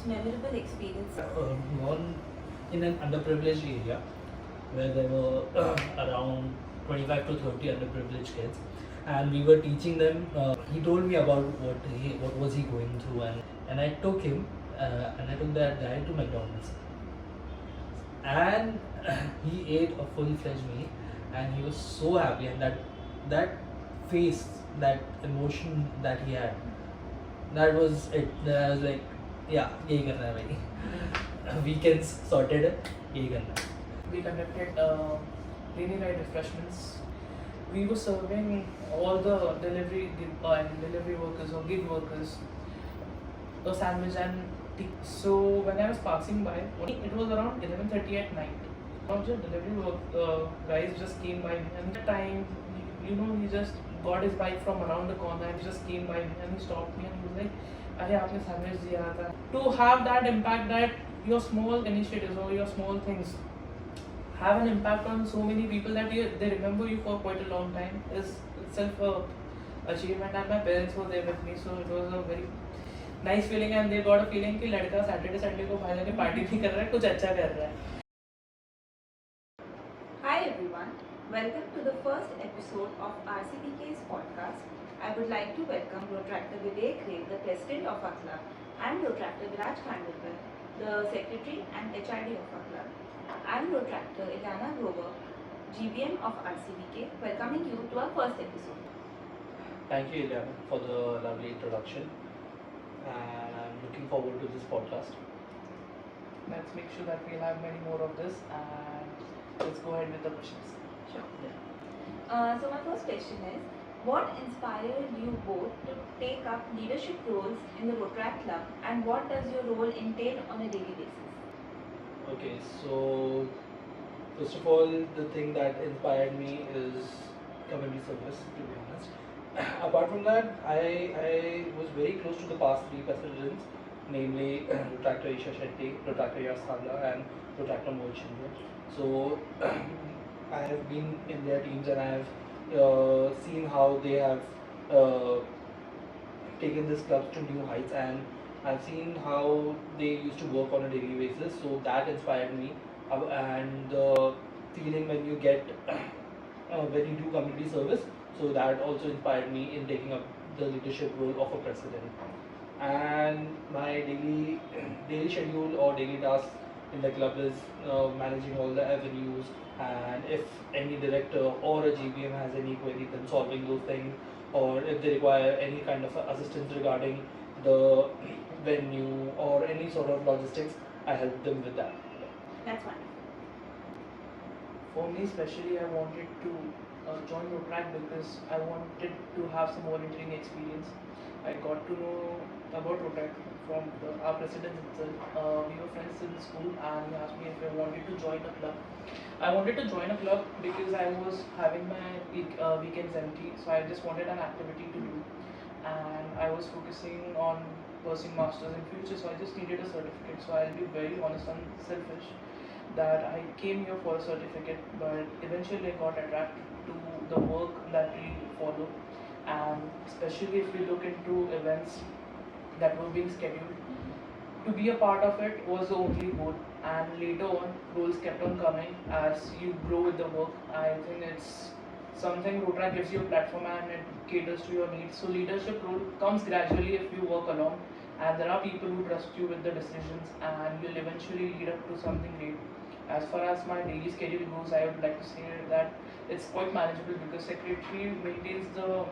most memorable experience? Born in an underprivileged area where there were around 25 to 30 underprivileged kids, and we were teaching them. He told me about what was he going through, and I took him and I took that guy to McDonald's, and he ate a full-fledged meal, and he was so happy, and that face, that emotion that he had, that was it. I was like, yeah, यही करना है भाई. Weekends sorted, यही करना है. We conducted daily night refreshments. We were serving all the delivery workers or gig workers a sandwich and tea. So when I was passing by, it was around 11:30 at night. One of the delivery guys just came by me, and that time, he just got his bike from around the corner and he just came by me and he stopped me and he was like, "अरे आपने sandwich दिया था." To have that impact, that your small initiatives or your small things have an impact on so many people that they remember you for quite a long time is itself a achievement. And my parents were there with me, so it was a very nice feeling, and they got a feeling कि लड़का Saturday Sunday को बाहर जाके party नहीं कर रहा है, कुछ अच्छा कर रहा है. Hi everyone, welcome to the first episode of RCBK's podcast. I would like to welcome Protractor Vivek Ray, the president of our club, and Protractor Viraj Khandilkar, the secretary and HRD of our club. I am Protractor Ilana Grover, GBM of RCBK, welcoming you to our first episode. Thank you, Ilyana, for the lovely introduction, and I'm looking forward to this podcast. Let's make sure that we'll have many more of this, and let's go ahead with the questions. Sure. Yeah. So my first question is, what inspired you both to take up leadership roles in the Rotaract Club, and what does your role entail on a daily basis? Okay, so first of all, the thing that inspired me is community service, to be honest. Apart from that, I was very close to the past three presidents, namely Protractor Isha Shetty, Protractor Yashala, and Protractor Mohit Shinde. So I have been in their teams, and I have seen how they have taken this club to new heights, and I've seen how they used to work on a daily basis. So that inspired me, and the feeling when you get when you do community service. So that also inspired me in taking up the leadership role of a president. And my daily schedule or daily task in the club is managing all the avenues, and if any director or a GBM has any query, then solving those things, or if they require any kind of assistance regarding the venue or any sort of logistics, I help them with that. That's wonderful. For me especially, I wanted to join Rotaract because I wanted to have some volunteering experience. I got to know about Rotaract from our president himself. We were friends in school, and he asked me if I wanted to join a club. I wanted to join a club because I was having my weekends empty, so I just wanted an activity to do, and I was focusing on pursuing masters in future, so I just needed a certificate. So I'll be very honest and selfish that I came here for a certificate, but eventually I got attracted to the work that we follow, and especially if we look into events that were being scheduled. To be a part of it was the only goal, and later on roles kept on coming as you grow with the work. I think it's something Rotaract gives you a platform and it caters to your needs. So leadership role comes gradually if you work along, and there are people who trust you with the decisions, and you'll eventually lead up to something great. As far as my daily schedule goes, I would like to say that it's quite manageable because secretary maintains the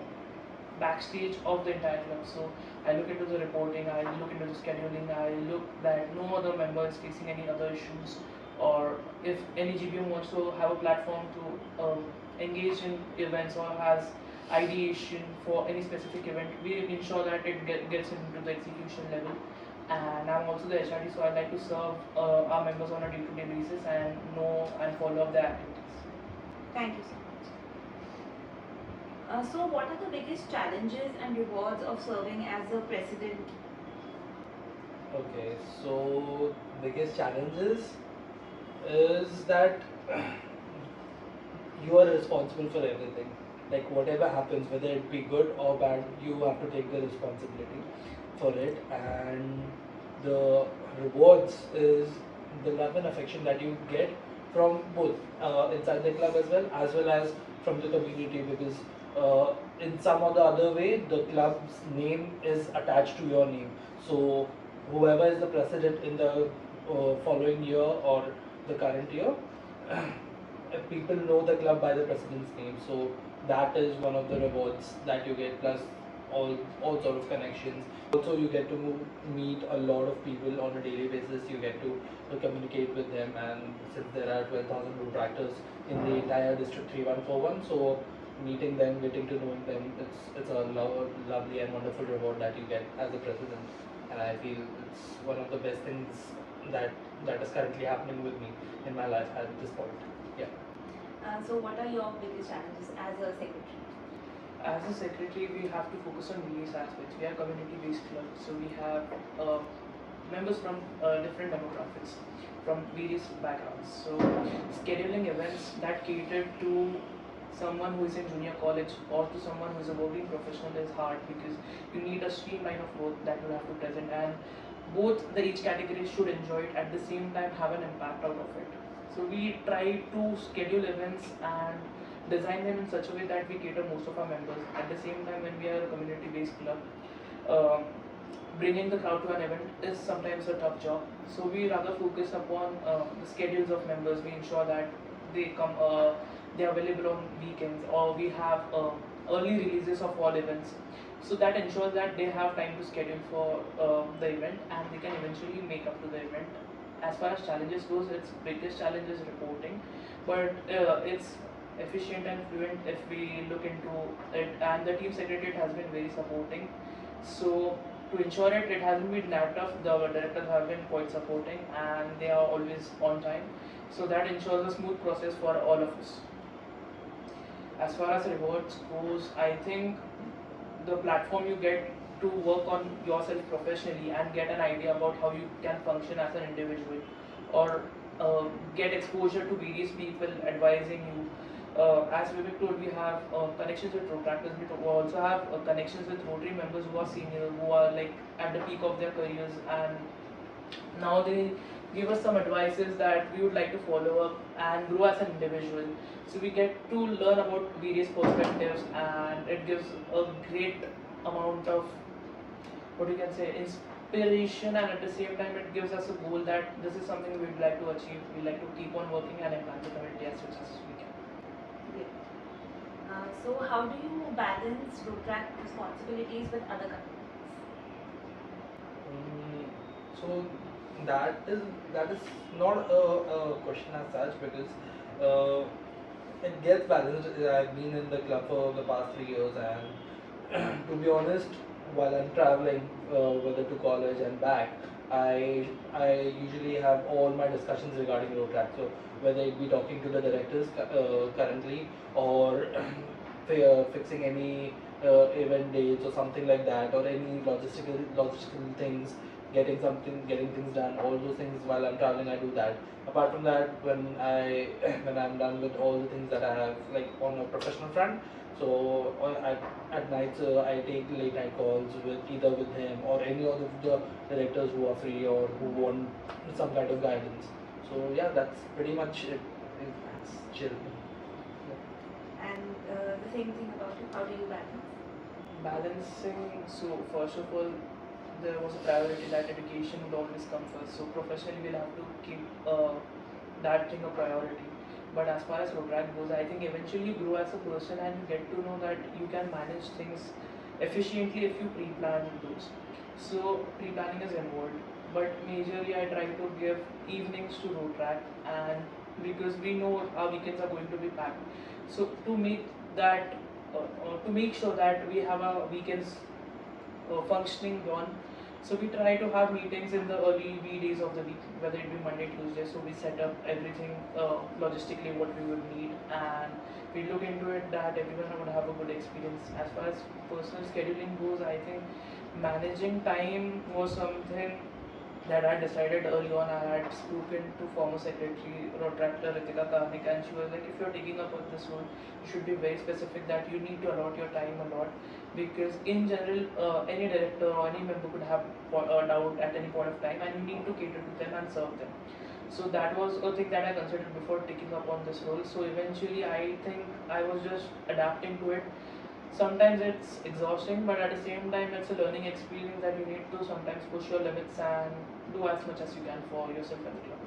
backstage of the entire club. So I look into the reporting, I look into the scheduling, I look that no other member is facing any other issues, or if any GBM wants to have a platform to engage in events or has ideation for any specific event, we ensure that it gets into the execution level. And I'm also the HRD, so I like to serve our members on a day-to-day basis and know and follow up their activities. Thank you so much. So what are the biggest challenges and rewards of serving as a president? Okay, so biggest challenges is that you are responsible for everything. Like whatever happens, whether it be good or bad, you have to take the responsibility for it. And the rewards is the love and affection that you get from both inside the club as well as from the community, because in some or the other way the club's name is attached to your name. So whoever is the president in the following year or the current year, people know the club by the president's name. So that is one of the rewards that you get, plus all sort of connections. Also, you get to meet a lot of people on a daily basis. You get to communicate with them, and since there are 12,000 contractors in the entire district 3141, so meeting them, getting to know them, it's a lovely and wonderful reward that you get as a president. And I feel it's one of the best things that is currently happening with me in my life at this point. Yeah. So what are your biggest challenges as a secretary? As a secretary, we have to focus on various aspects. We are community-based club, so we have members from different demographics, from various backgrounds. So scheduling events that cater to someone who is in junior college or to someone who is a working professional is hard, because you need a streamline of work that you have to present, and both the each category should enjoy it, at the same time have an impact out of it. So we try to schedule events and design them in such a way that we cater most of our members. At the same time, when we are a community-based club, bringing the crowd to an event is sometimes a tough job. So we rather focus upon the schedules of members. We ensure that they come, they are available on weekends, or we have early releases of all events. So that ensures that they have time to schedule for the event, and they can eventually make up to the event. As far as challenges goes, its biggest challenge is reporting, but it's efficient and fluent if we look into it, and the team secretariat has been very supporting. So to ensure it hasn't been that tough, the directors have been quite supporting, and they are always on time. So that ensures a smooth process for all of us. As far as rewards goes, I think the platform you get to work on yourself professionally and get an idea about how you can function as an individual, or get exposure to various people advising you. As Vivek told, we have connections with Protractors. We also have connections with Rotary members who are senior, who are like at the peak of their careers, and now they give us some advices that we would like to follow up and grow as an individual. So we get to learn about various perspectives, and it gives a great amount of, what you can say, inspiration, and at the same time it gives us a goal that this is something we'd like to achieve. We like to keep on working and enhance the community as much as we can. Great. So how do you balance Protract responsibilities with other commitments? So that is not a question as such, because it gets balanced. I've been in the club for the past 3 years, and to be honest, while I'm traveling, whether to college and back, I usually have all my discussions regarding road track. So whether it be talking to the directors currently, or fixing any event dates or something like that, or any logistical things, getting things done, all those things while I'm traveling, I do that. Apart from that, when I when I'm done with all the things that I have, like on a professional front, so at night, I take late night calls with either with him or any of the directors who are free or who want some kind of guidance. So yeah, that's pretty much it. It's chill. And the same thing about you, how do you balance? Balancing, so first of all, there was a priority that education would always come first. So professionally, we'll have to keep that thing a priority. But as far as Rotaract goes, I think eventually you grow as a person and you get to know that you can manage things efficiently if you pre-plan those. So pre-planning is involved, but majorly I try to give evenings to Rotaract, and because we know our weekends are going to be packed. So to make that, to make sure that we have our weekends functioning on. So we try to have meetings in the early days of the week, whether it be Monday, Tuesday. So we set up everything logistically what we would need, and we look into it that everyone would have a good experience. As far as personal scheduling goes, I think managing time was something that I decided early on. I had spoken to former secretary Rotractor Ritika Karnik, and she was like, if you're taking up on this role, you should be very specific that you need to allot your time a lot, because in general, any director or any member could have a doubt at any point of time, and you need to cater to them and serve them. So that was a thing that I considered before taking up on this role. So eventually, I think I was just adapting to it. Sometimes it's exhausting, but at the same time, it's a learning experience that you need to sometimes push your limits and do as much as you can for yourself and the club.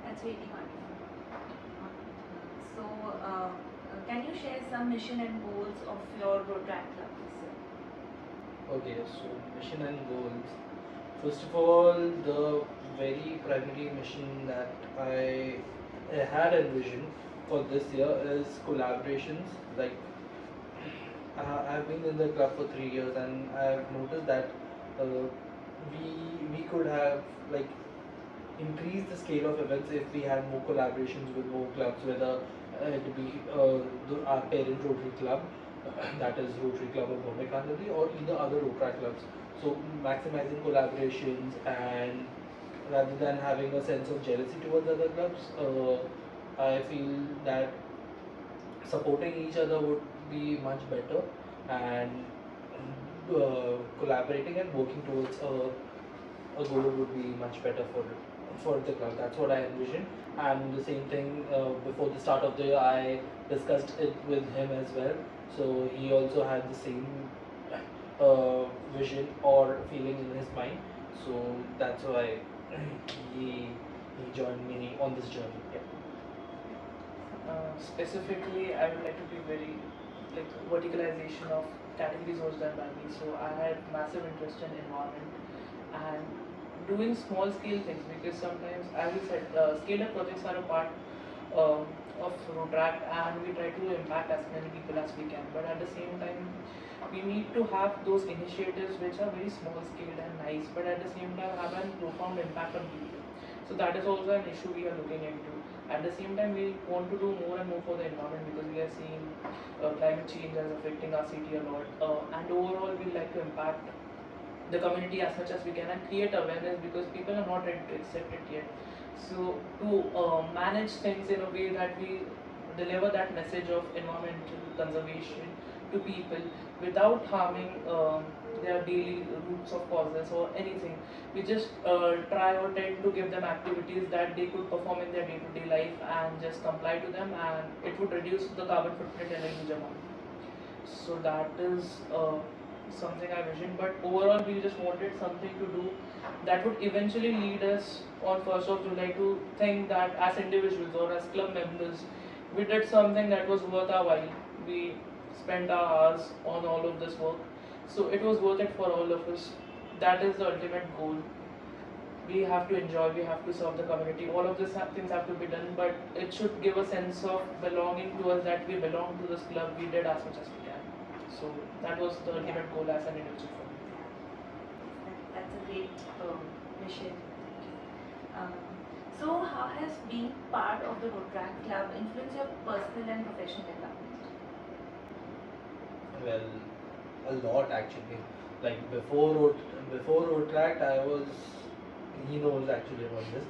That's really wonderful. So, can you share some mission and goals of your Rotaract Club this year? Okay, so mission and goals. First of all, the very primary mission that I had envisioned for this year is collaborations. Like I've been in the club for 3 years, and I've noticed that uh, we could have like increase the scale of events if we had more collaborations with more clubs, whether it be our parent Rotary Club, that is Rotary Club of Bombay Kandari, or either other Rotary clubs. So maximizing collaborations, and rather than having a sense of jealousy towards other clubs, I feel that supporting each other would be much better, and collaborating and working towards a goal would be much better for the club. That's what I envisioned. And the same thing, before the start of the year, I discussed it with him as well. So he also had the same vision or feeling in his mind. So that's why he joined me on this journey. Yeah. Specifically, I would like to be very like verticalization of categories was done by me. So I had massive interest in environment and doing small scale things, because sometimes, as you said, scale up projects are a part of Rotaract, and we try to impact as many people as we can. But at the same time, we need to have those initiatives which are very small scale and nice, but at the same time have a profound impact on people. So that is also an issue we are looking into. At the same time, we want to do more and more for the environment, because we are seeing climate change as affecting our city a lot, and overall we like to impact the community as much as we can and create awareness, because people are not ready to accept it yet. So to manage things in a way that we deliver that message of environmental conservation to people without harming their daily roots of causes or anything, we just try or tend to give them activities that they could perform in their day-to-day life and just comply to them, and it would reduce the carbon footprint in a huge amount. So that is something I visioned. But overall, we just wanted something to do that would eventually lead us on 1st of July to think that as individuals or as club members, we did something that was worth our while. We spent our hours on all of this work, so it was worth it for all of us. That is the ultimate goal. We have to enjoy, we have to serve the community. All of these things have to be done, but it should give a sense of belonging to us, that we belong to this club. We did as much as we can. So that was the ultimate goal as an individual for me. That's a great mission. Um, so, how has being part of the Rotaract Club influenced your personal and professional development? Well, a lot actually. Like before Rotaract, I was, he knows actually about this,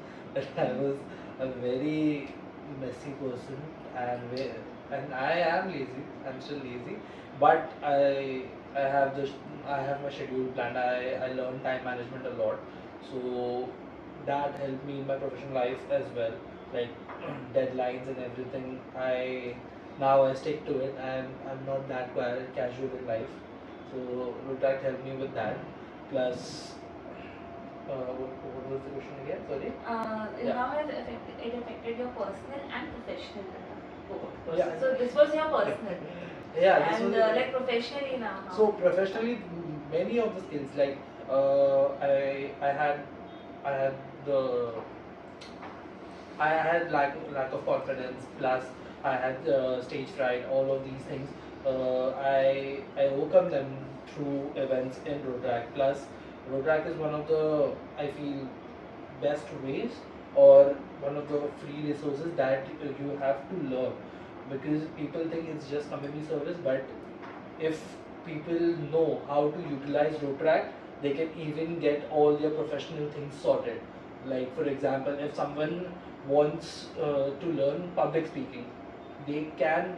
that I was a very messy person, and I am lazy. I'm still lazy, but I have my schedule planned. I learned time management a lot, so that helped me in my professional life as well. Like deadlines and everything. I stick to it, and I'm not that casual in life. So Rotaract helped me with that. Plus, what was the question again? Sorry. Yeah. How has it affected your personal and professional development? Yeah. So, this was your personal. Yeah, this And was like professionally now. How? so professionally, many of the skills like I had the I had lack of confidence. Plus, I had stage fright. All of these things. I overcome them through events in Rotaract. Plus, Rotaract is one of the, I feel, best ways, or one of the free resources that you have to learn, because people think it's just community service, but if people know how to utilize Rotaract, they can even get all their professional things sorted. Like for example, if someone wants to learn public speaking, they can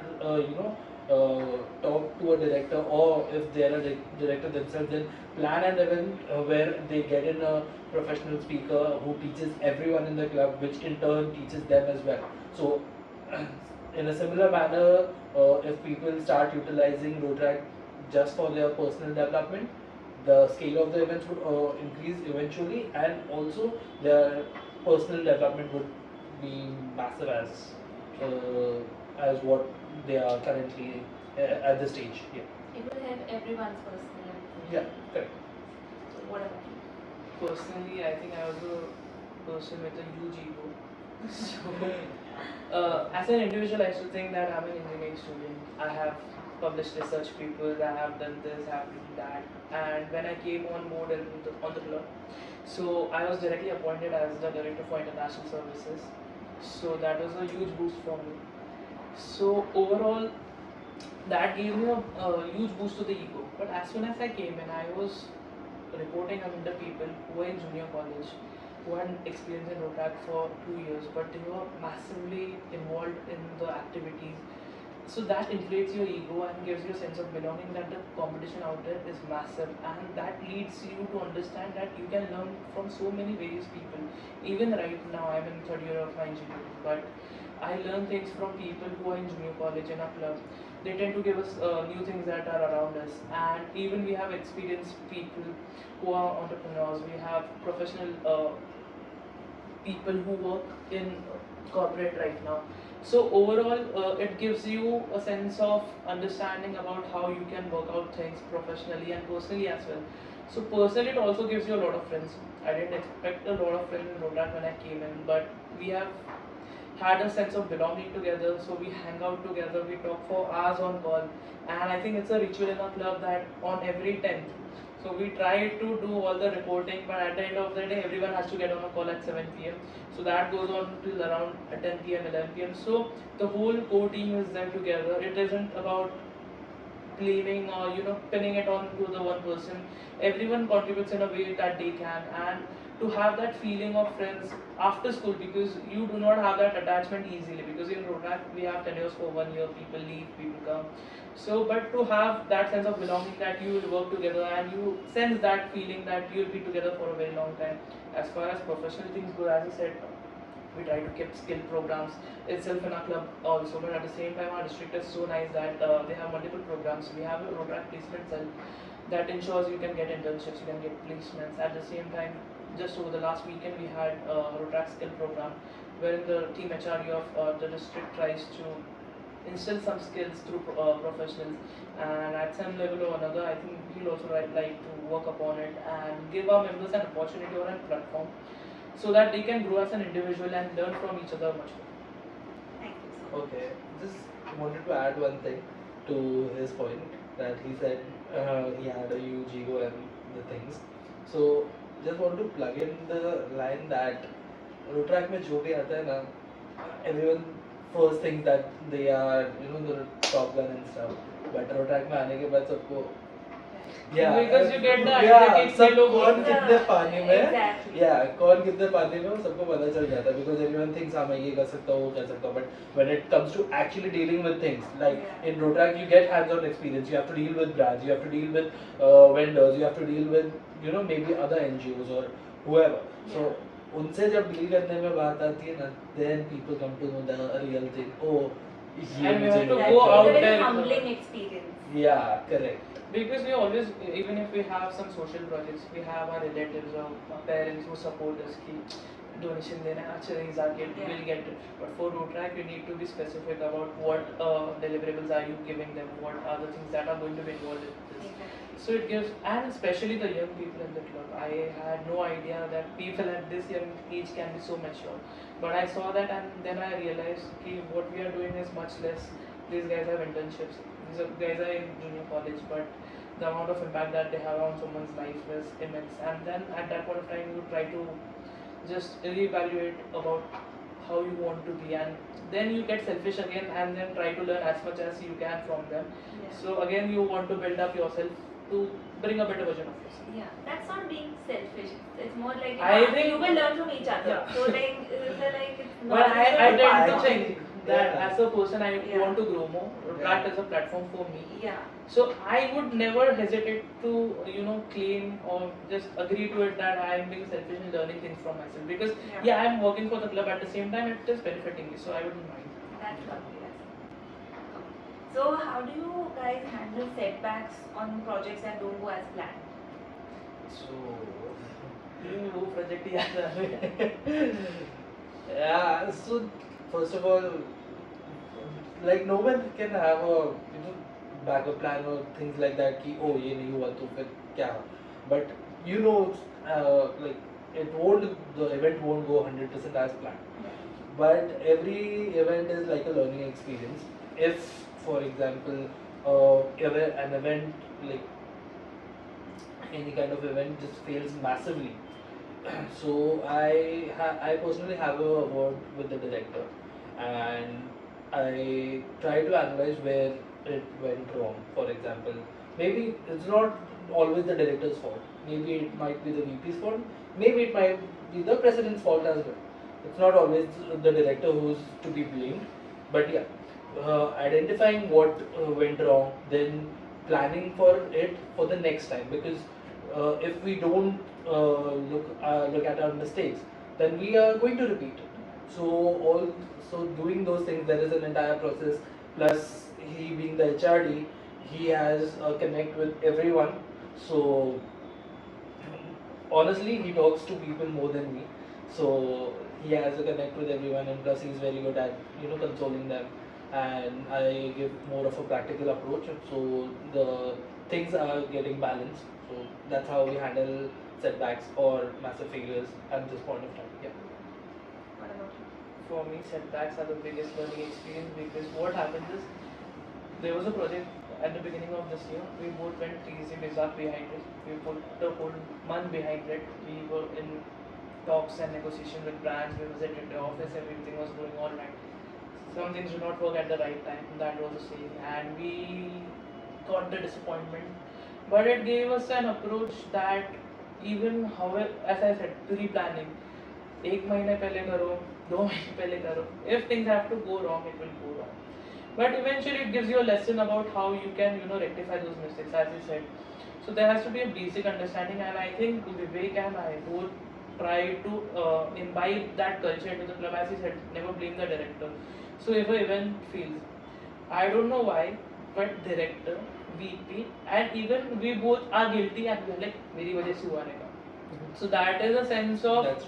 talk to a director, or if they are a director themselves, then plan an event where they get in a professional speaker who teaches everyone in the club, which in turn teaches them as well. So in a similar manner, if people start utilizing Rotrack just for their personal development, the scale of the events would increase eventually, and also their personal development would be massive as what they are currently at this stage. Yeah. It will help everyone's personal. Yeah. Correct. So what about you? Personally, I think I was a person with a huge ego. So, as an individual, I still think that I'm an engineering student. I have published research papers, I have done this, I have done that. And when I came on board on the club, so I was directly appointed as the director for international services. So that was a huge boost for me. So overall, that gave me a huge boost to the ego. But as soon as I came in, I was reporting under people who were in junior college, who had experience in Rotac for 2 years, but they were massively involved in the activities. So that inflates your ego and gives you a sense of belonging that the competition out there is massive, and that leads you to understand that you can learn from so many various people. Even right now, I'm in third year of my engineering, but I learn things from people who are in junior college in our club. They tend to give us new things that are around us, and even we have experienced people who are entrepreneurs. We have professional people who work in corporate right now. So overall, it gives you a sense of understanding about how you can work out things professionally and personally as well. So personally, it also gives you a lot of friends. I didn't expect a lot of friends in Rotak when I came in, but we have had a sense of belonging together. So we hang out together, we talk for hours on call, and I think it's a ritual in our club that on every 10th. So we try to do all the reporting, but at the end of the day, everyone has to get on a call at 7 p.m. So that goes on till around 10 p.m., 11 p.m. So the whole core team is there together. It isn't about blaming or pinning it on to the one person. Everyone contributes in a way that they can, and to have that feeling of friends after school, because you do not have that attachment easily, because in Rotak we have tenures for 1 year, people leave, people come. So but to have that sense of belonging that you will work together and you sense that feeling that you will be together for a very long time. As far as professional things go, as I said, we try to keep skill programs itself in our club also, but at the same time our district is so nice that they have multiple programs. We have a Rotac placement cell that ensures you can get internships, you can get placements. At the same time, just over the last weekend we had a Rotac skill program wherein the team HRD of the district tries to instill some skills through professionals, and at some level or another I think we'll also like to work upon it and give our members an opportunity or a platform so that they can grow as an individual and learn from each other much more. Thank you so much. Okay, just wanted to add one thing to his point, that he said he had a huge ego and the things. So just want to plug in the line that Rotrack में जो भी आता है ना, everyone first thinks that they are the top gun and stuff, but Rotrack में आने के बाद सबको Because you get the idea yeah, कि सब इतने लोग कौन हैं। कितने पानी में Exactly. कौन कितने पानी में वो सबको पता चल जाता है, because everyone thinks हाँ मैं ये कर सकता हूँ वो कर सकता हूँ, but when it comes to actually dealing with things like Yeah. in Rotrack you get hands-on experience, you have to deal with brands, you have to deal with vendors, you have to deal with maybe other NGOs or whoever. So उनसे जब deal करने में बात आती है ना, then people come to know the real thing. Oh, ये And we मुझे have to नहीं go पता। out Very there. humbling experience. Yeah, correct. Because we always, even if we have some social projects, we have our relatives or our parents who support us ki donation देना है, अच्छा नहीं जाके we'll get it. But for Rotrack, you need to be specific about what deliverables are you giving them, what are the things that are going to be involved in this. Exactly. So it gives, and especially the young people in the club. I had no idea that people at this young age can be so mature. But I saw that, and then I realized ki what we are doing is much less. These guys have internships. These guys are in junior college, but the amount of impact that they have on someone's life is immense. And then at that point of time, you try to just reevaluate about how you want to be, and then you get selfish again, and then try to learn as much as you can from them. Yeah. So again, you want to build up yourself to bring a better version of yourself. Yeah, that's not being selfish. It's more like I think- you will learn from each other. Yeah. So like it's not. But I tend to I- think that yeah. as a person I Yeah. want to grow more. Retract is a platform for me. Yeah. So I would never hesitate to claim or just agree to it that I am being selfish and learning things from myself, because Yeah. I am working for the club, at the same time it is benefiting me, so I wouldn't mind. That's lovely. So how do you guys handle setbacks on projects that don't go as planned? So वो project ही याद आ रहा है. yeah, so first of all, like no one can have a backup plan or things like that कि oh ये नहीं हुआ तो फिर क्या, but like the event won't go 100% as planned, but every event is like a learning experience. If for example an event, like any kind of event just fails massively, so I personally have a word with the director and I try to analyze where it went wrong. For example, maybe it's not always the director's fault, maybe it might be the VP's fault, maybe it might be the president's fault as well. It's not always the director who's to be blamed, but yeah, identifying what went wrong, then planning for it for the next time, because if we don't look at our mistakes, then we are going to repeat it. So doing those things, there is an entire process. Plus, he being the HRD, he has a connect with everyone. So honestly, he talks to people more than me. So he has a connect with everyone, and plus he's very good at consoling them. And I give more of a practical approach, so the things are getting balanced. So that's how we handle setbacks or massive failures at this point of time. Yeah. What about you? For me, setbacks are the biggest learning experience, because what happens is, there was a project at the beginning of this year. We both went crazy bizarre behind it. We put the whole month behind it. We were in talks and negotiation with brands. We visited the office. Everything was going all right. Some things did not work at the right time. That was the same, and we got the disappointment. But it gave us an approach that, even however, as I said, pre-planning. एक महीने पहले करो, 2 महीने पहले करो. If things have to go wrong, it will go wrong. But eventually, it gives you a lesson about how you can, rectify those mistakes, as you said. So there has to be a basic understanding, and I think Vivek and I both try to imbibe that culture into the club. As you said, never blame the director. So if an event fails, I don't know why, but director, VP, and even we both are guilty, and we're like, मेरी वजह से हुआ नहीं था. So that is a sense of That's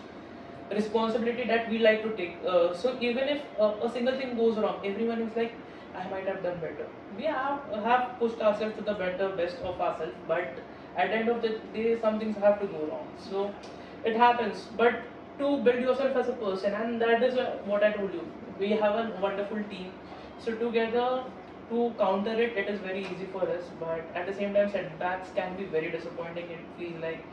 responsibility that we like to take. So even if a single thing goes wrong, everyone is like, I might have done better. We have pushed ourselves to the best of ourselves, but at the end of the day, some things have to go wrong. So it happens. But to build yourself as a person, and that is what I told you. We have a wonderful team. So together, to counter it, it is very easy for us. But at the same time, setbacks can be very disappointing. It feels like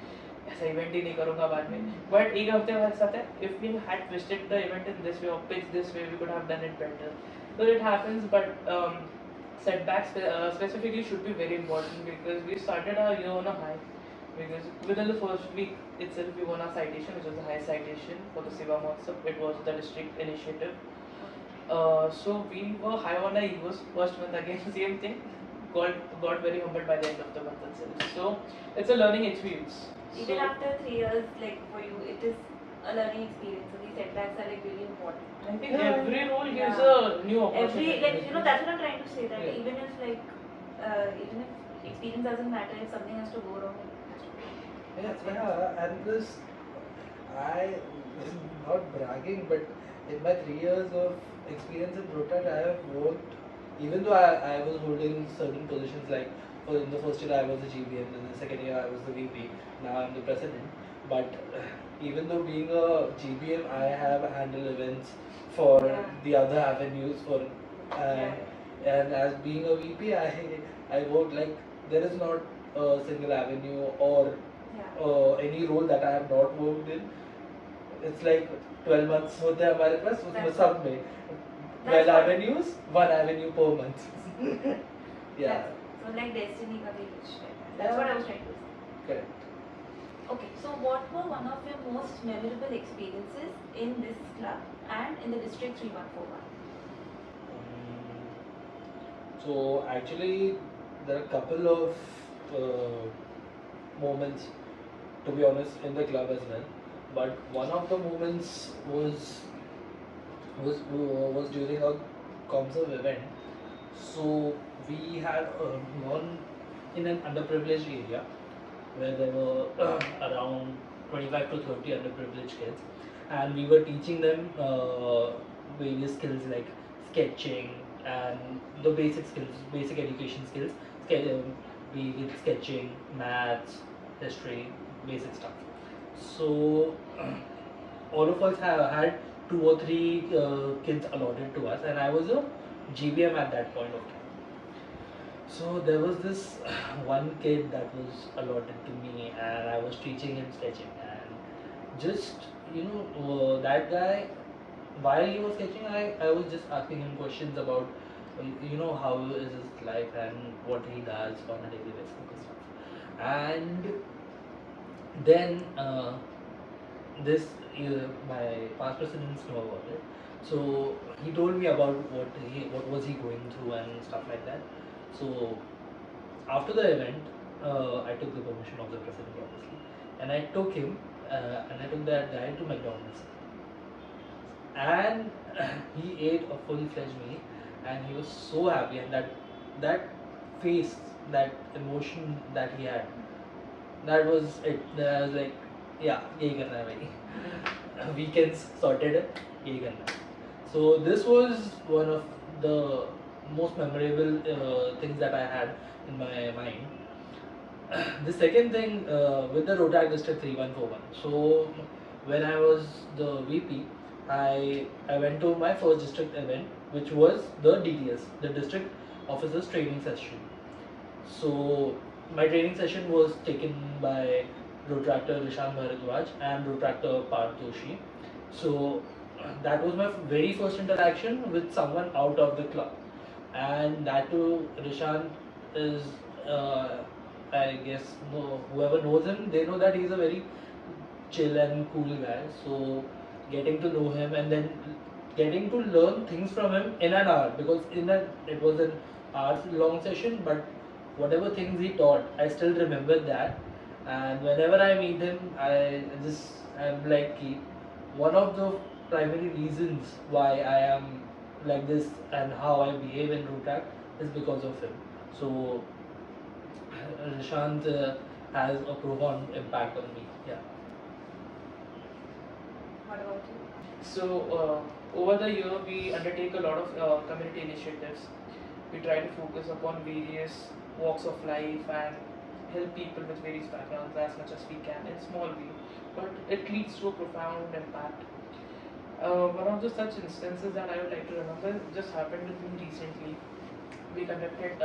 ऐसा event ही नहीं करूँगा बाद में. But एक हफ्ते बाद ऐसा था, if we had twisted the event in this way or pitched this way, we could have done it better. So it happens, but setbacks specifically should be very important, because we started our year on a high. Because within the first week itself, we won our citation, which was the highest citation for the Seva Mahotsav. It was the district initiative. So we were high on our egos. First month again, same thing. Got very humbled by the end of the month itself. So it's a learning experience. Even after 3 years, like for you, it is a learning experience. So these setbacks are like really important. I think Yeah. every role gives Yeah. a new opportunity. Every that's what I'm trying to say. That Yeah. even if experience doesn't matter, if something has to go wrong, it has to go wrong. Yeah, and this, I'm not bragging, but in my 3 years of experience in Rotat, I have worked, even though I was holding certain positions, like in the first year I was the GBM, in the second year I was the VP, now I'm the president. But even though being a GBM, I have handled events for Yeah. the other avenues and as being a VP, I worked like there is not a single avenue or Yeah. any role that I have not worked in. It's like 12 months होते हैं हमारे पास, उसमें That's- सब में 12 what- avenues, 1 avenue per month. Yeah. So like destiny का भी कुछ रहता है. That's what I was trying to say. Correct. Okay, so what were one of your most memorable experiences in this club and in the District 3141? So actually, there are a couple of moments, to be honest, in the club as well. But one of the moments was during a concert event. So we had gone in an underprivileged area where there were around 25 to 30 underprivileged kids, and we were teaching them various skills like sketching and the basic skills, basic education skills, be it sketching, maths, history, basic stuff. So all of us have had two or three kids allotted to us, and I was a GBM at that point of time. So there was this one kid that was allotted to me, and I was teaching him sketching. And just that guy, while he was sketching, I was just asking him questions about how is his life and what he does on a daily basis and stuff. And then this my past presidents know about it. So he told me about what was he going through and stuff like that. So after the event, I took the permission of the president obviously, and I took him and I took that guy to McDonald's, and he ate a full-fledged meal, and he was so happy, and that face, that emotion that he had, that was it. I was like, yeah, यही करना है भाई. Weekends sorted, यही करना है. So this was one of the most memorable things that I had in my mind. The second thing with the Rotak District 3141. So when I was the VP, I went to my first district event, which was the DTS, the District Officers Training Session. So my training session was taken by Rotractor Rishan Bharadwaj and Rotractor Parth Doshi. So that was my very first interaction with someone out of the club, and that too, Rishan is, I guess, whoever knows him, they know that he's a very chill and cool guy. So getting to know him and then getting to learn things from him in an hour, because it was an hour long session, but whatever things he taught, I still remember that. And whenever I meet him, I'm like, one of the primary reasons why I am like this and how I behave in Rutak is because of him. So Rishant has a profound impact on me. Yeah. What about you? So over the year, we undertake a lot of community initiatives. We try to focus upon various walks of life and help people with various backgrounds as much as we can in small way, but it leads to a profound impact. One of the such instances that I would like to remember just happened with me recently. We conducted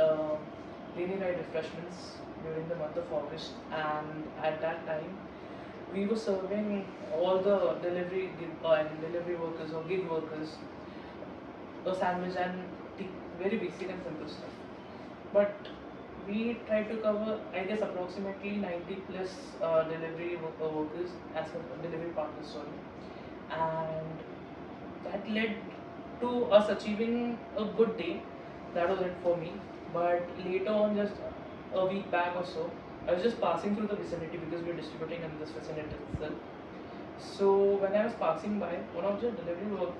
daily night refreshments during the month of August, and at that time we were serving all the delivery workers or gig workers a sandwich and the very basic and simple stuff. But we tried to cover, I guess, approximately 90 plus delivery workers as per delivery partners, sorry, and that led to us achieving a good day. That was it for me. But later on, just a week back or so, I was just passing through the vicinity because we were distributing in this vicinity itself. So when I was passing by, one of the delivery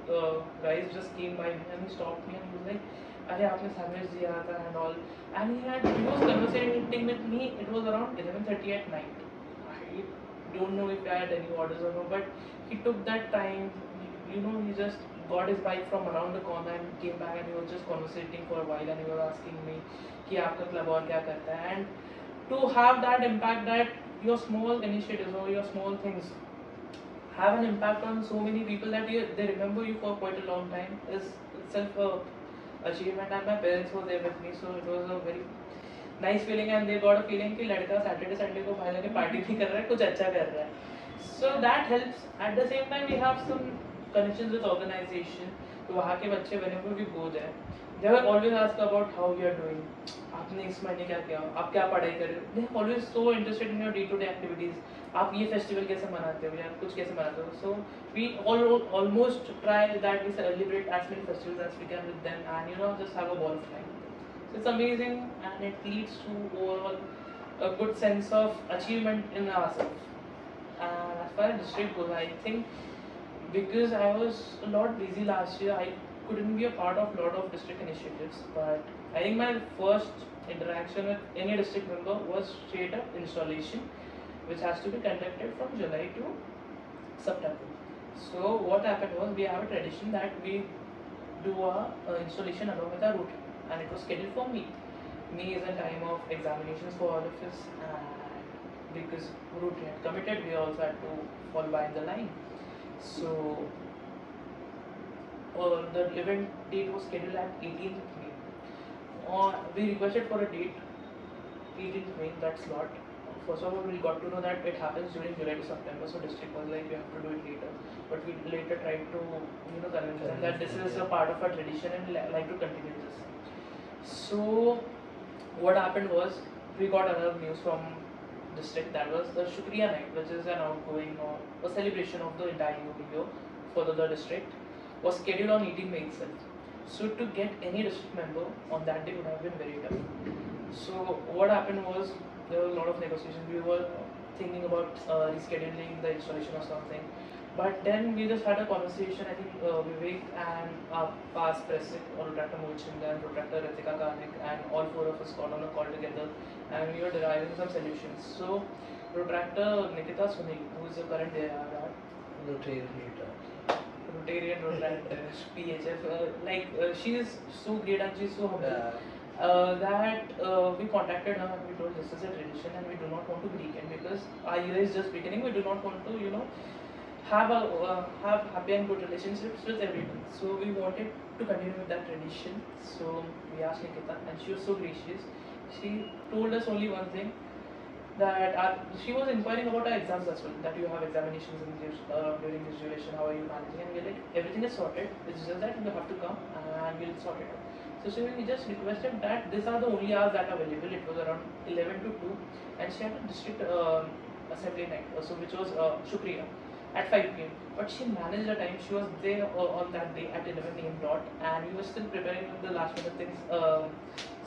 guys just came by me and he stopped me and he was like, "Arey, आपने sandwich दिया था and all." And he was conversating with me. It was around 11:30 at night. I don't know if I had any orders or no, but he took that time. He just got his bike from around the corner and came back and he was just conversating for a while and he was asking me कि आपका club और क्या करता है, and to have that impact that your small initiatives or your small things have an impact on so many people that they remember you for quite a long time is itself a achievement. And my parents were there with me, so it was a very nice feeling and they got a feeling कि लड़का Saturday Sunday को बाहर जाके party भी कर रहा है, कुछ अच्छा कर रहा है. So that helps. At the same time, we have some connections with organization. तो वहाँ के बच्चे whenever we go there, they will always ask about how you are doing. आपने इस महीने क्या किया? आप क्या पढ़ाई कर रहे हो? They are always so interested in your day-to-day activities. आप ये festival कैसे मनाते हो या कुछ कैसे मनाते हो? So we almost try that we celebrate as many festivals as we can with them, and just have a ball of time. So it's amazing, and it leads to overall a good sense of achievement in ourselves. And as far as district goes, I think because I was a lot busy last year, I couldn't be a part of a lot of district initiatives. But I think my first interaction with any district member was straight up installation, which has to be conducted from July to September. So what happened was we have a tradition that we do a installation along with our route, and it was scheduled for me. Me is a time of examinations for all of us, and because route had committed, we also had to fall by in the line. So the event date was scheduled at 18th May. We requested for a date 18th May, that slot. First of all, we got to know that it happens during July to September, so district was like, you have to do it later. But we later tried to convince them that this is a part of our tradition and like to continue this. So what happened was, we got another news from district, that was the Shukriya night, which is an outgoing or a celebration of the entire year for the district, was scheduled on 18 May itself. So to get any district member on that day would have been very tough. So what happened was, there were a lot of negotiations. We were thinking about rescheduling the installation or something. But then we just had a conversation. I think Vivek and our past president, or Dr. Mohichanda and Dr. Ritika Karnik, and all four of us got on a call together, and we were deriving some solutions. So Protractor Nikita Sunik, who is the current ARR, Rotarian Protractor, PHF, she is so great and she is so humble. That we contacted her and we told this is a tradition and we do not want to break it because our year is just beginning. We do not want to, have happy and good relationships with everyone. So we wanted to continue with that tradition. So we asked Nikita, and she was so gracious. She told us only one thing, that she was inquiring about our exams as well. That you have examinations in this, during this duration. How are you managing? And we're like, everything is sorted. It's just that you have to come and we'll sort it out. So we just requested that these are the only hours that are available. It was around 11 to 2, and she had a district assembly night, so which was Shukriya at 5 p.m. But she managed the time. She was there on that day at 11 a.m. dot, and we were still preparing with the last minute things.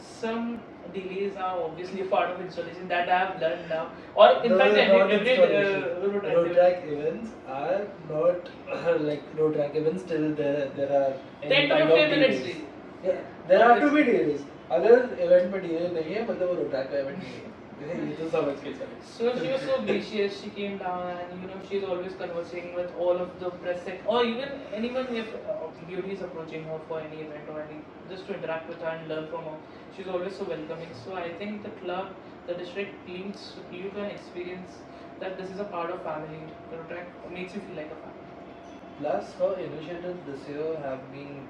Some delays are obviously a part of installation that I have learned now. Or in fact, every road track events are not like road track events till there are 10 to 15 minutes delay. Yeah, there have to be delays. अगर event में delay नहीं है मतलब वो road track का event नहीं है. ये तो समझ के चले. So she was so gracious. She came down and she's always conversing with all of the press or even anyone if beauty is approaching her for any event or any just to interact with her and learn from her. She's always so welcoming. So I think the club, the district leads you to an experience that this is a part of family. The road track makes you feel like a family. Plus, her initiatives this year have been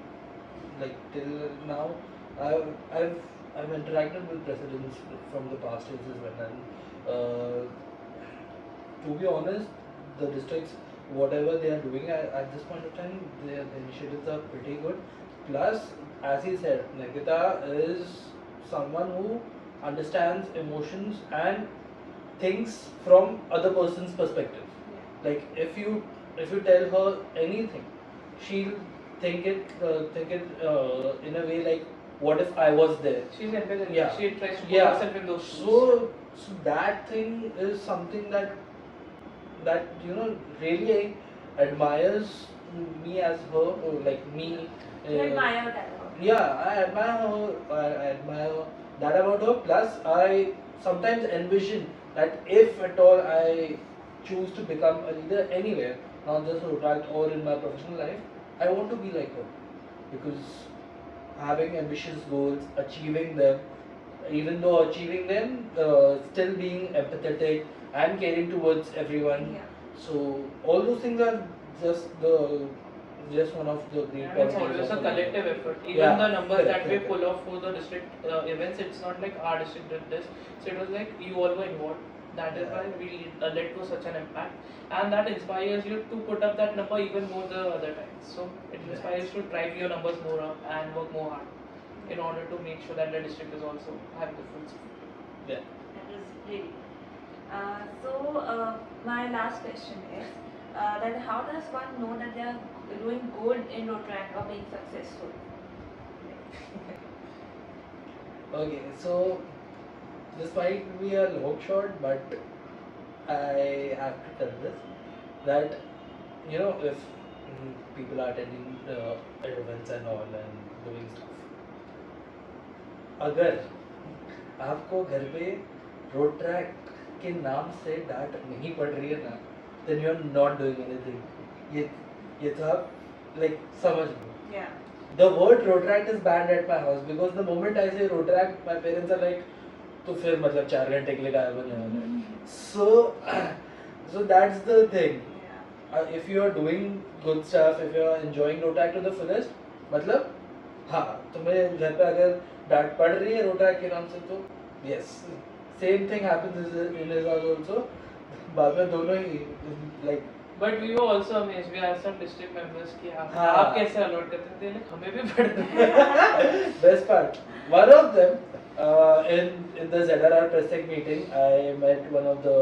like till now. I've interacted with presidents from the past years as well, and to be honest, the districts, whatever they are doing at this point of time, the initiatives are pretty good. Plus, as he said, Nikita is someone who understands emotions and thinks from other person's perspective. Like if you tell her anything, she'll think it in a way like, what if I was there? She's empathetic. Yeah. She tries to put herself in those shoes. So that thing is something that really admires me as her, or like me. You admire that about her. Yeah, I admire her. I admire that about her. Plus, I sometimes envision that if at all I choose to become a leader anywhere, not just Rotaract or in my professional life, I want to be like her, because having ambitious goals, achieving them, even though achieving them, still being empathetic and caring towards everyone. Yeah. So all those things are just one of the great And it's always a collective effort. Even the numbers that we pull off for the district events, it's not like our district did this. So it was like you all were involved. That is Yeah. why we led to such an impact, and that inspires you to put up that number even more the other times. So it inspires you to drive your numbers more up and work more hard in order to make sure that the district is also having the full support. Yeah. That is really good. My last question is that how does one know that they are doing good in road track or being successful? Okay, so this might be a long shot, but I have to tell this that if people are attending events and all and doing stuff, अगर आपको घर पे road track के नाम से डांट नहीं पड़ रही है ना, then you are not doing anything. ये तो आप like समझ लो. Yeah. The word road track is banned at my house because the moment I say road track, my parents are like, तो फिर मतलब 4 घंटे के लिए गायब होने वाला है. So that's the thing. Yeah. If you are doing good stuff, if you are enjoying road track to the fullest, मतलब हाँ तुम्हें घर पे अगर डांट पड़ रही है रोड ट्रैक के नाम से तो yes, same thing happens in his house also. बाद में दोनों ही like But we were also amazed. We had some district members कि हाँ. आप कैसे अलॉट करते थे? like, हमें भी पढ़ना है. Best part, one of them in the ZRR press tech meeting, I met one of the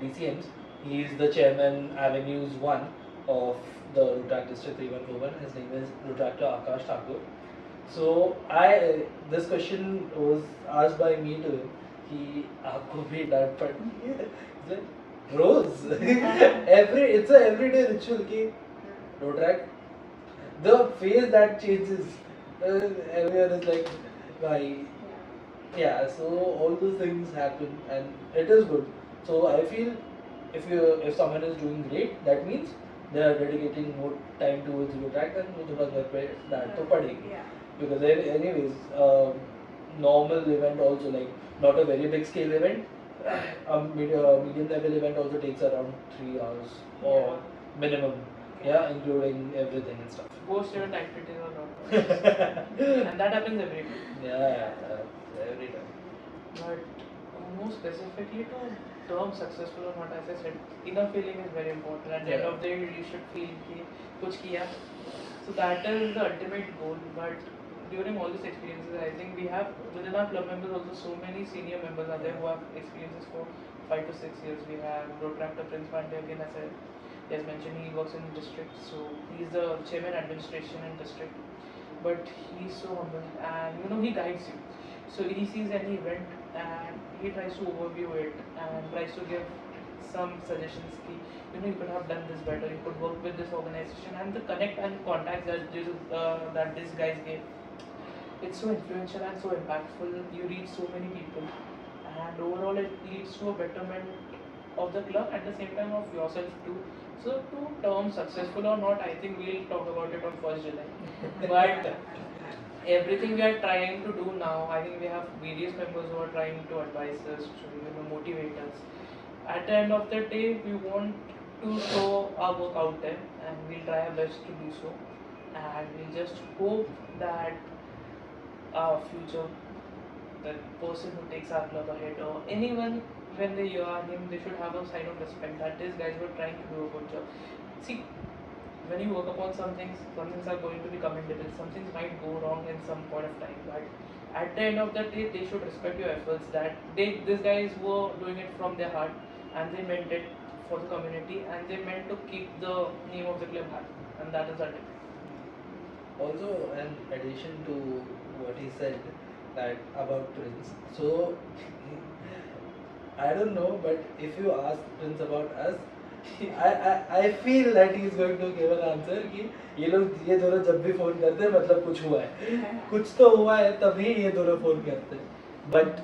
DCMs. He is the chairman Avenues 1 of the Rohtak District 3141. His name is Dr. Akash Thakur. So this question was asked by me to him कि आपको भी डांट पड़ती है? He's like, rose it's a everyday ritual कि road track, the phase that changes, everyone is like bhai. Yeah, so all those things happen and it is good. So I feel if someone is doing great, that means they are dedicating more time towards road track and वो थोड़ा घर पे डांट तो पड़ेगी. Yeah. Because anyways normal event also, like not a very big scale event, a medium level event also takes around 3 hours or minimum, yeah, including everything and stuff. Post event activities are not. And that happens every day. Yeah, every time. But more specifically to term successful or not, as I said, inner feeling is very important. At the end Yeah. of the day, you should feel कि कुछ किया. So that is the ultimate goal. But during all these experiences, I think we have within our club members also so many senior members are there who have experiences for 5 to 6 years. We have Road Tractor Prince Pandey again, as I has mentioned, he works in district, so he's the chairman administration in district. But he's so humble and he guides you. So he sees any event and he tries to overview it and tries to give some suggestions ki, you could have done this better, you could work with this organization, and the connect and contacts that these guys gave, it's so influential and so impactful. You reach so many people and overall it leads to a betterment of the club at the same time of yourself too. So to term successful or not, I think we'll talk about it on 1st July. But everything we are trying to do now, I think we have various members who are trying to advise us, to motivate us. At the end of the day, we want to show our work out there and we'll try our best to do so. And we'll just hope that our future, the person who takes our club ahead or anyone, when they hear our name, they should have a sign of respect that these guys were trying to do a good job. See, when you work upon some things are going to be commendable. Some things might go wrong in some point of time, but at the end of the day, they should respect your efforts. That these guys were doing it from their heart, and they meant it for the community, and they meant to keep the name of the club happy, and that is ultimate. Also, in addition to what he said that about Prince, so I don't know, but if you ask Prince about us, I feel that he is going to give an answer कि ये दोनों जब भी phone करते हैं मतलब कुछ हुआ है, कुछ तो हुआ है तभी ये दोनों फोन करते हैं. But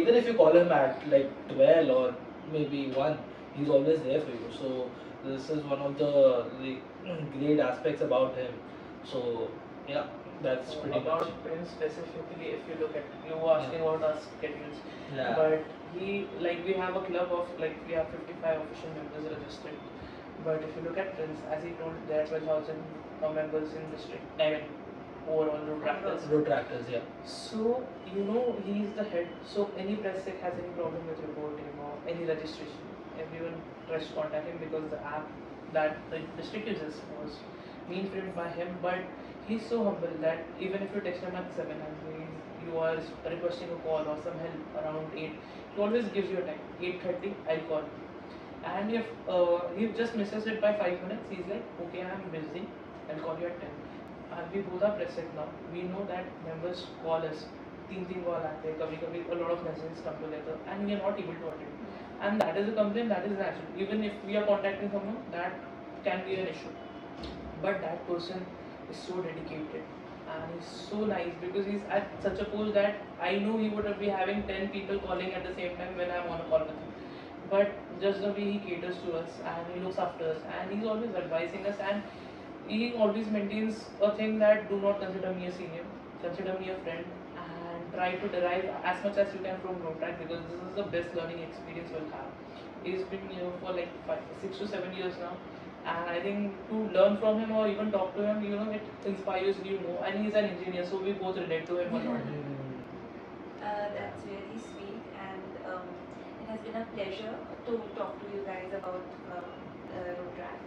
even if you call him at like 12 or maybe 1, he's always there for you. So this is one of the great aspects about him. So yeah, that's pretty about much. Prince specifically, if you look at, you were asking about our schedules, Yeah. but we have a club of we have 55 official members registered. But if you look at Prince, as he told, there are 12,000 members in district. I mean, overall Rotractors. Retractors, yeah. So, you know, he is the head. So, any press sec has any problem with reporting or any registration, everyone tries to contact him because the app that the district uses was mainframed by him. But he's so humble that even if you text him at 7 and you are requesting a call or some help around 8, he always gives you a time. 8:30, I'll call. And if he just misses it by 5 minutes, he's like, okay, I'm busy, I'll call you at 10. We both are present now. We know that members call us. तीन call आते हैं, कभी a lot of messages come together and we are not able to attend. And that is a complaint, that is natural. Even if we are contacting someone, that can be an issue. But that person is so dedicated and he's so nice because he's at such a post that I know he would be having 10 people calling at the same time when I'm on a call with him. But just the way he caters to us and he looks after us and he's always advising us, and he always maintains a thing that do not consider me a senior, consider me a friend, and try to derive as much as you can from Rotrack because this is the best learning experience you'll have. He's been here for like 6 to 7 years now, and I think to learn from him or even talk to him, you know, it inspires you more. And he's an engineer, so we both relate to him a lot. That's really sweet, and it has been a pleasure to talk to you guys about Rotrack.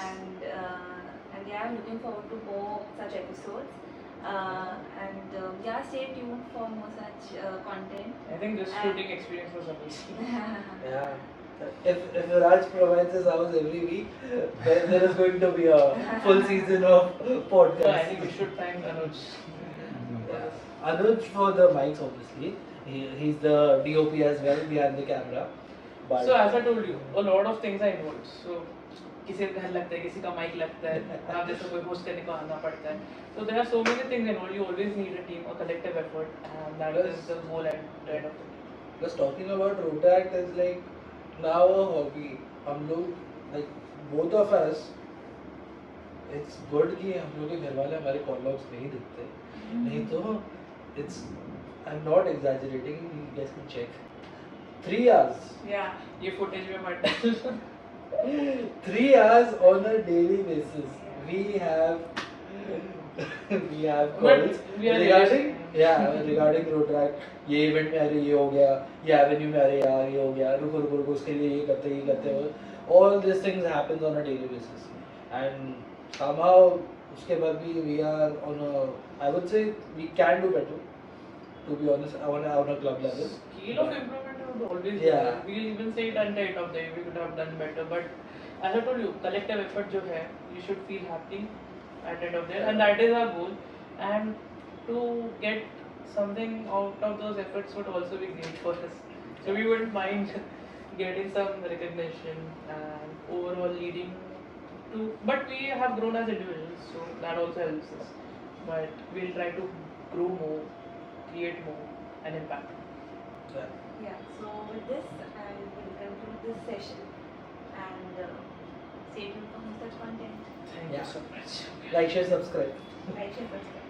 And yeah, I'm looking forward to more such episodes. Yeah, stay tuned for more such content. I think this shooting experience was amazing. Yeah. If Raj provides his house every week, then there is going to be a full season of podcasts. So I think we should thank Anuj. Yeah. Anuj for the mics, obviously. He's the DOP as well behind the camera. But So as I told you, a lot of things are involved. So किसी का घर लगता है, किसी का mic लगता है, आप जैसे कोई host करने को आना पड़ता है. So there are so many things involved. You always need a team, a collective effort, and that is the goal at the end of the day. just talking about Rotact is like now a hobby. हम लोग like both of us, it's good कि हम लोग के घर वाले हमारे call logs नहीं देखते. नहीं तो it's, I'm not exaggerating. You guys can check. 3 hours. Yeah, ये footage में मत डाल. 3 hours on a daily basis. We have calls we are regarding Rotrack. ये इवेंट में अरे ये हो गया, ये एवेन्यू में अरे यार ये हो गया, रुको उसके लिए ये करते all these things happens on a daily basis, and somehow उसके बाद भी we are on a, I would say we can do better, to be honest, on a club level. Scale of improvement would always be Yeah. there. We'll even say it at the end of the day, we could have done better. But as I told you, collective effort जो है, you should feel happy at the end of the day, and that is our goal. And to get something out of those efforts would also be great for us. So we wouldn't mind getting some recognition and overall leading to. But we have grown as individuals, so that also helps us. But we'll try to grow more, create more, and impact. Yeah, so with this, I will conclude this session, and stay tuned for more such content. Thank Yeah. you so much. Like, share, subscribe. Like, share, subscribe.